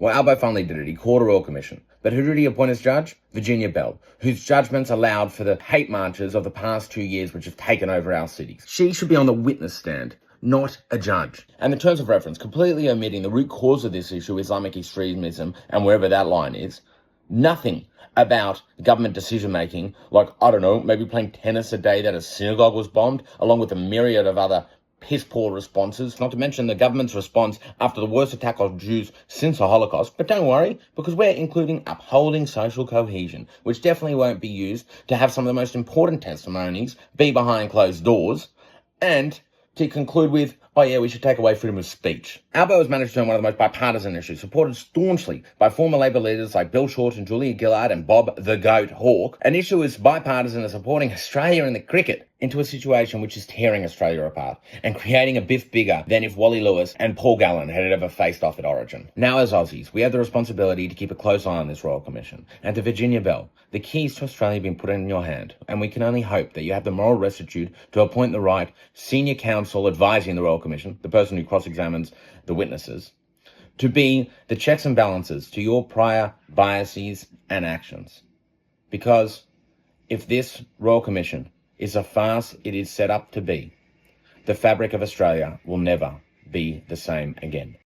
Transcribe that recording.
Well, Albo finally did it. He called a Royal Commission. But who did he appoint as judge? Virginia Bell, whose judgments allowed for the hate marches of the past 2 years which have taken over our cities. She should be on the witness stand, not a judge. And the terms of reference, completely omitting the root cause of this issue, Islamic extremism, and wherever that line is, nothing about government decision-making, like, I don't know, maybe playing tennis a day that a synagogue was bombed, along with a myriad of other piss-poor responses, not to mention the government's response after the worst attack on Jews since the Holocaust. But don't worry, because we're including upholding social cohesion, which definitely won't be used to have some of the most important testimonies be behind closed doors, and to conclude with, oh yeah, we should take away freedom of speech. Albo has managed to turn one of the most bipartisan issues, supported staunchly by former Labor leaders like Bill Short and Julia Gillard and Bob the Goat Hawke, an issue as bipartisan as supporting Australia in the cricket, into a situation which is tearing Australia apart and creating a biff bigger than if Wally Lewis and Paul Gallen had ever faced off at Origin. Now, as Aussies, we have the responsibility to keep a close eye on this Royal Commission. And to Virginia Bell, the keys to Australia have been put in your hand, and we can only hope that you have the moral rectitude to appoint the right senior counsel advising the Royal Commission, the person who cross-examines the witnesses, to be the checks and balances to your prior biases and actions. Because if this Royal Commission is a farce it is set up to be, the fabric of Australia will never be the same again.